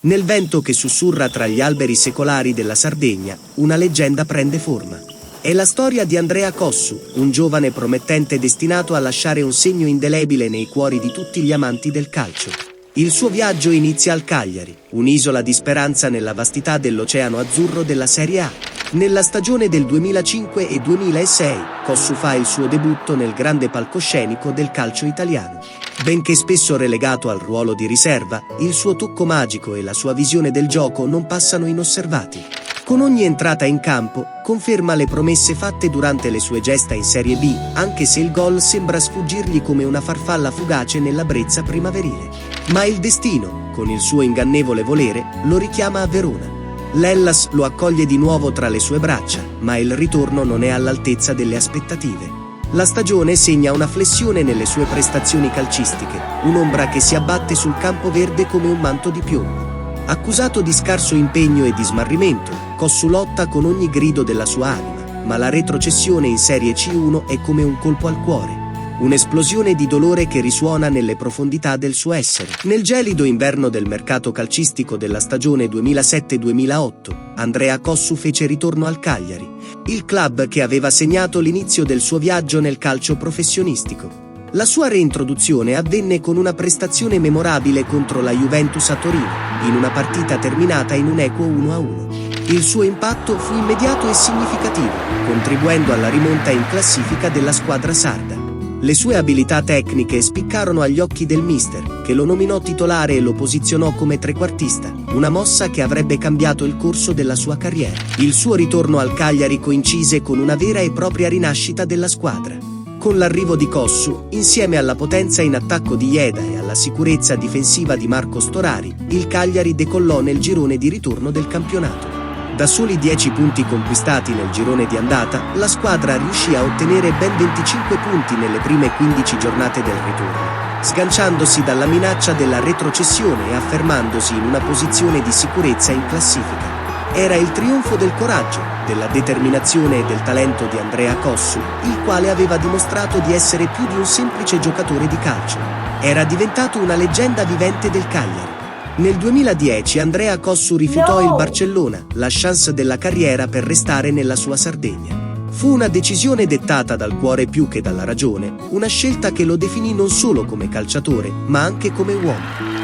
Nel vento che sussurra tra gli alberi secolari della Sardegna, una leggenda prende forma. È la storia di Andrea Cossu, un giovane promettente destinato a lasciare un segno indelebile nei cuori di tutti gli amanti del calcio. Il suo viaggio inizia al Cagliari, un'isola di speranza nella vastità dell'oceano azzurro della Serie A. Nella stagione del 2005 e 2006, Cossu fa il suo debutto nel grande palcoscenico del calcio italiano. Benché spesso relegato al ruolo di riserva, il suo tocco magico e la sua visione del gioco non passano inosservati. Con ogni entrata in campo, conferma le promesse fatte durante le sue gesta in Serie B, anche se il gol sembra sfuggirgli come una farfalla fugace nella brezza primaverile. Ma il destino, con il suo ingannevole volere, lo richiama a Verona. L'Hellas lo accoglie di nuovo tra le sue braccia, ma il ritorno non è all'altezza delle aspettative. La stagione segna una flessione nelle sue prestazioni calcistiche, un'ombra che si abbatte sul campo verde come un manto di piombo. Accusato di scarso impegno e di smarrimento, Cossu lotta con ogni grido della sua anima, ma la retrocessione in Serie C1 è come un colpo al cuore. Un'esplosione di dolore che risuona nelle profondità del suo essere. Nel gelido inverno del mercato calcistico della stagione 2007-2008, Andrea Cossu fece ritorno al Cagliari, il club che aveva segnato l'inizio del suo viaggio nel calcio professionistico. La sua reintroduzione avvenne con una prestazione memorabile contro la Juventus a Torino, in una partita terminata in un equo 1-1. Il suo impatto fu immediato e significativo, contribuendo alla rimonta in classifica della squadra sarda. Le sue abilità tecniche spiccarono agli occhi del mister, che lo nominò titolare e lo posizionò come trequartista, una mossa che avrebbe cambiato il corso della sua carriera. Il suo ritorno al Cagliari coincise con una vera e propria rinascita della squadra. Con l'arrivo di Cossu, insieme alla potenza in attacco di Ieda e alla sicurezza difensiva di Marco Storari, il Cagliari decollò nel girone di ritorno del campionato. Da soli 10 punti conquistati nel girone di andata, la squadra riuscì a ottenere ben 25 punti nelle prime 15 giornate del ritorno, sganciandosi dalla minaccia della retrocessione e affermandosi in una posizione di sicurezza in classifica. Era il trionfo del coraggio, della determinazione e del talento di Andrea Cossu, il quale aveva dimostrato di essere più di un semplice giocatore di calcio. Era diventato una leggenda vivente del Cagliari. Nel 2010 Andrea Cossu rifiutò il Barcellona, la chance della carriera per restare nella sua Sardegna. Fu una decisione dettata dal cuore più che dalla ragione, una scelta che lo definì non solo come calciatore, ma anche come uomo.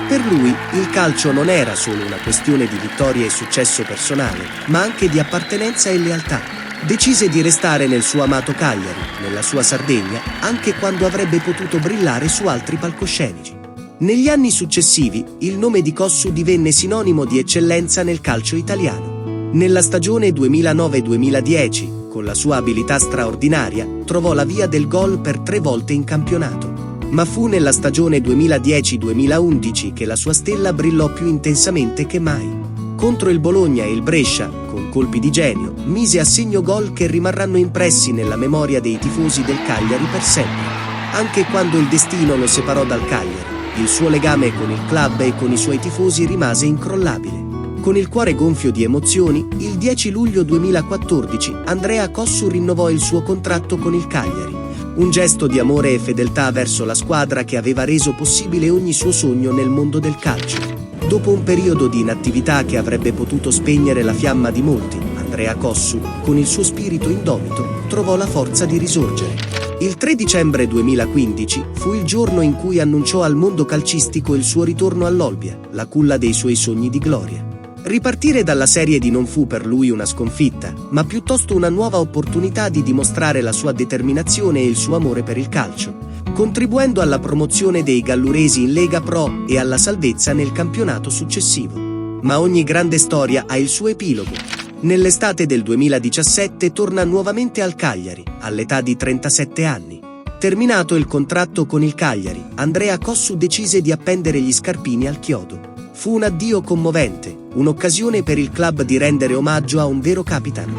Per lui, il calcio non era solo una questione di vittorie e successo personale, ma anche di appartenenza e lealtà. Decise di restare nel suo amato Cagliari, nella sua Sardegna, anche quando avrebbe potuto brillare su altri palcoscenici. Negli anni successivi, il nome di Cossu divenne sinonimo di eccellenza nel calcio italiano. Nella stagione 2009-2010, con la sua abilità straordinaria, trovò la via del gol per 3 volte in campionato. Ma fu nella stagione 2010-2011 che la sua stella brillò più intensamente che mai. Contro il Bologna e il Brescia, con colpi di genio, mise a segno gol che rimarranno impressi nella memoria dei tifosi del Cagliari per sempre. Anche quando il destino lo separò dal Cagliari, il suo legame con il club e con i suoi tifosi rimase incrollabile. Con il cuore gonfio di emozioni, il 10 luglio 2014 Andrea Cossu rinnovò il suo contratto con il Cagliari. Un gesto di amore e fedeltà verso la squadra che aveva reso possibile ogni suo sogno nel mondo del calcio. Dopo un periodo di inattività che avrebbe potuto spegnere la fiamma di molti, Andrea Cossu, con il suo spirito indomito, trovò la forza di risorgere. Il 3 dicembre 2015 fu il giorno in cui annunciò al mondo calcistico il suo ritorno all'Olbia, la culla dei suoi sogni di gloria. Ripartire dalla Serie D non fu per lui una sconfitta, ma piuttosto una nuova opportunità di dimostrare la sua determinazione e il suo amore per il calcio, contribuendo alla promozione dei galluresi in Lega Pro e alla salvezza nel campionato successivo. Ma ogni grande storia ha il suo epilogo. Nell'estate del 2017 torna nuovamente al Cagliari, all'età di 37 anni. Terminato il contratto con il Cagliari, Andrea Cossu decise di appendere gli scarpini al chiodo. Fu un addio commovente, un'occasione per il club di rendere omaggio a un vero capitano,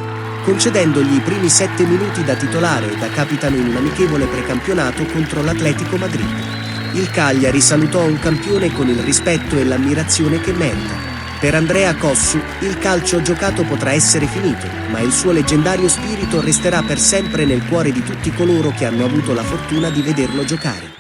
concedendogli i primi 7 minuti da titolare e da capitano in un amichevole precampionato contro l'Atletico Madrid. Il Cagliari salutò un campione con il rispetto e l'ammirazione che merita. Per Andrea Cossu, il calcio giocato potrà essere finito, ma il suo leggendario spirito resterà per sempre nel cuore di tutti coloro che hanno avuto la fortuna di vederlo giocare.